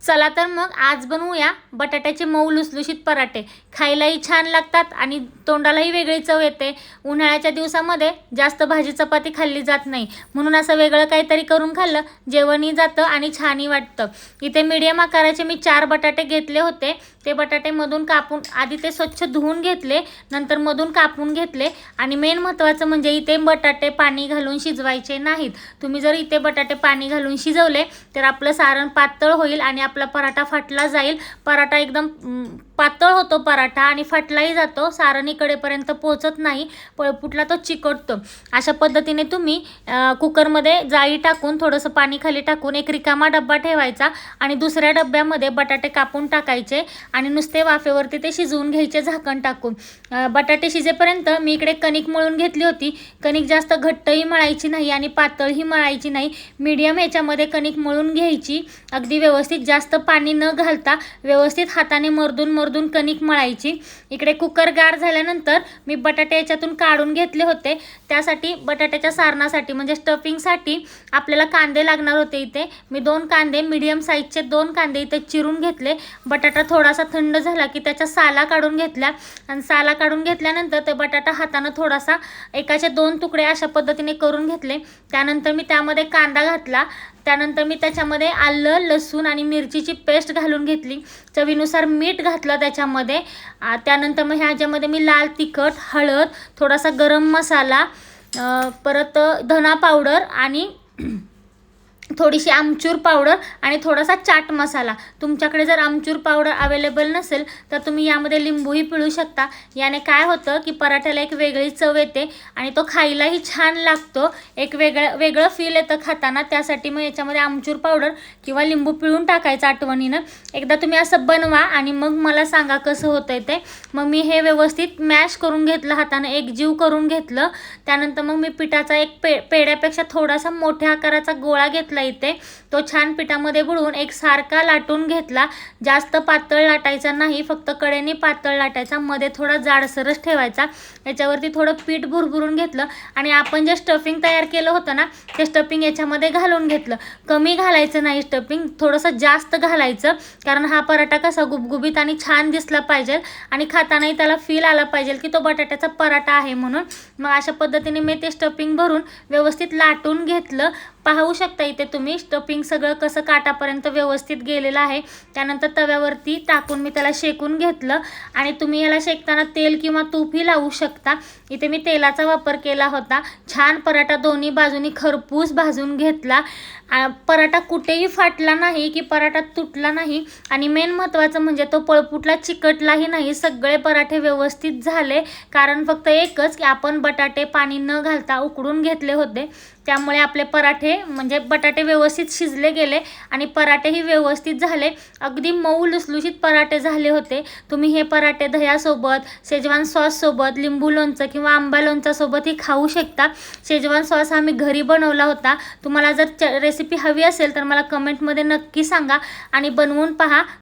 चला तर मग आज बनवूया बटाट्याचे मऊ लुसलुशीत पराठे। खायलाही छान लागतात आणि तोंडालाही वेगळी चव येते। उन्हाळ्याच्या दिवसामध्ये जास्त भाजी चपाती खाल्ली जात नाही, म्हणून असं वेगळं काहीतरी करून खाल्लं जेवणही जातं आणि छानही वाटतं। इथे मीडियम आकाराचे मी 4 बटाटे घेतले होते। ते बटाटे मधून कापून आधी ते स्वच्छ धुवून घेतले, नंतर मधून कापून घेतले। आणि मेन महत्त्वाचं म्हणजे इथे बटाटे पाणी घालून शिजवायचे नाहीत। तुम्ही जर इथे बटाटे पाणी घालून शिजवले तर आपलं सारण पातळ होईल आणि आपला पराठा फाटला जाईल। पराठा एकदम पातळ होतो पराठा आणि फाटलाही जातो, सारण इकडेपर्यंत पोहोचत नाही, पळपुटला तो चिकटतो। अशा पद्धतीने तुम्ही कुकरमध्ये जाळी टाकून थोडंसं पाणी खाली टाकून एक रिकामा डब्बा ठेवायचा आणि दुसऱ्या डब्यामध्ये बटाटे कापून टाकायचे आणि नुसते वाफेवरती ते शिजवून घ्यायचे झाकण टाकून। बटाटे शिजेपर्यंत मी इकडे कणिक मळून घेतली होती। कणिक जास्त घट्टही मळायची नाही आणि पातळही मळायची नाही, मीडियम ह्याच्यामध्ये कणिक मळून घ्यायची। अगदी व्यवस्थित जास्त पाणी न घालता व्यवस्थित हाताने मर्दून कणिक मळायची। इकडे कुकर गार झाल्यानंतर मी बटाटे याच्यातून काढून घेतले होते। त्यासाठी बटाट्याच्या सारणासाठी म्हणजे स्टफिंगसाठी आपल्याला कांदे लागणार होते। इथे मी 2 कांदे मीडियम साईजचे 2 कांदे इथे चिरून घेतले। बटाटा थोडासा थंड झाला की त्याच्या साला काढून घेतल्या आणि साला काढून घेतल्यानंतर ते बटाटा हाताने थोडासा एकाचे 2 तुकडे अशा पद्धतीने करून घेतले। त्यानंतर मी त्यामध्ये कांदा घातला। त्यानंतर मी त्याच्यामध्ये आलं, लसूण आणि मिरचीची पेस्ट घालून घेतली। चवीनुसार मीठ घातलं त्याच्यामध्ये। त्यानंतर मग ह्याच्यामध्ये मी लाल तिखट, हळद, थोडासा गरम मसाला, परत धना पावडर आणि थोडीशी आमचूर पावडर आणि थोडासा चाट मसाला। तुमच्याकडे जर आमचूर पावडर अवेलेबल नसेल तर तुम्ही यामध्ये लिंबूही पिळू शकता। याने काय होतं की पराठ्याला एक वेगळी चव येते आणि तो खायलाही छान लागतो, एक वेगळं फील येतं खाताना। त्यासाठी मग याच्यामध्ये आमचूर पावडर किंवा लिंबू पिळून टाकायचं आठवणीनं। एकदा तुम्ही असं बनवा आणि मग मला सांगा कसं होतंय ते। मग मी हे व्यवस्थित मॅश करून घेतलं, हातानं एकजीव करून घेतलं। त्यानंतर मग मी पिठाचा एक पेड्यापेक्षा थोडासा मोठ्या आकाराचा गोळा घेतला इथे, तो छान पिठामध्ये बुडवून एक सारखा लाटून घेतला। जास्त पातळ लाटायचा नाही, फक्त कडेने पातळ लाटायचा, मध्ये थोडा जाडसरच ठेवायचा। याच्यावरती थोडं पीठ भुरभुरून घेतलं आणि आपण जे स्टफिंग तयार केलं होतं ना, ते स्टफिंग याच्यामध्ये घालून घेतलं। कमी घालायचं नाही स्टफिंग, थोडंसं जास्त घालायचं, कारण हा पराठा कसा गुबगुबीत आणि छान दिसला पाहिजे आणि खातानाही त्याला फील आला पाहिजे की तो बटाट्याचा पराठा आहे म्हणून। मग अशा पद्धतीने मी ते स्टफिंग भरून व्यवस्थित लाटून घेतलं। पाहू शकता इथे तुम्ही स्टफिंग सगळं कसं काटापर्यंत व्यवस्थित गेलेलं आहे। त्यानंतर तव्यावरती टाकून मी त्याला शेकून घेतलं आणि तुम्ही याला शेकताना तेल किंवा तूपही लावू शकता। इथे मी तेलाचा वापर केला होता। छान पराठा दोन्ही बाजूनी खरपूस भाजून घेतला। पराठा कुठेही फाटला नाही की पराठा तुटला नाही आणि मेन महत्त्वाचं म्हणजे तो पळपुटला चिकटलाही नाही। सगळे पराठे व्यवस्थित झाले, कारण फक्त एकच की आपण बटाटे पाणी न घालता उकडून घेतले होते, त्यामुळे आपले पराठे म्हणजे बटाटे व्यवस्थित शिजले गेले आणि पराठेही व्यवस्थित झाले। अगदी मऊ लुसलुशीत पराठे झाले होते। तुम्ही हे पराठे दह्यासोबत, शेजवान सॉससोबत, लिंबू लोणचं किंवा आंबा लोणच्यासोबतही खाऊ शकता। शेजवान सॉस हा मी घरी बनवला होता। तुम्हाला जर रेसिपी हवी असेल तर मला कमेंटमध्ये नक्की सांगा आणि बनवून पहा,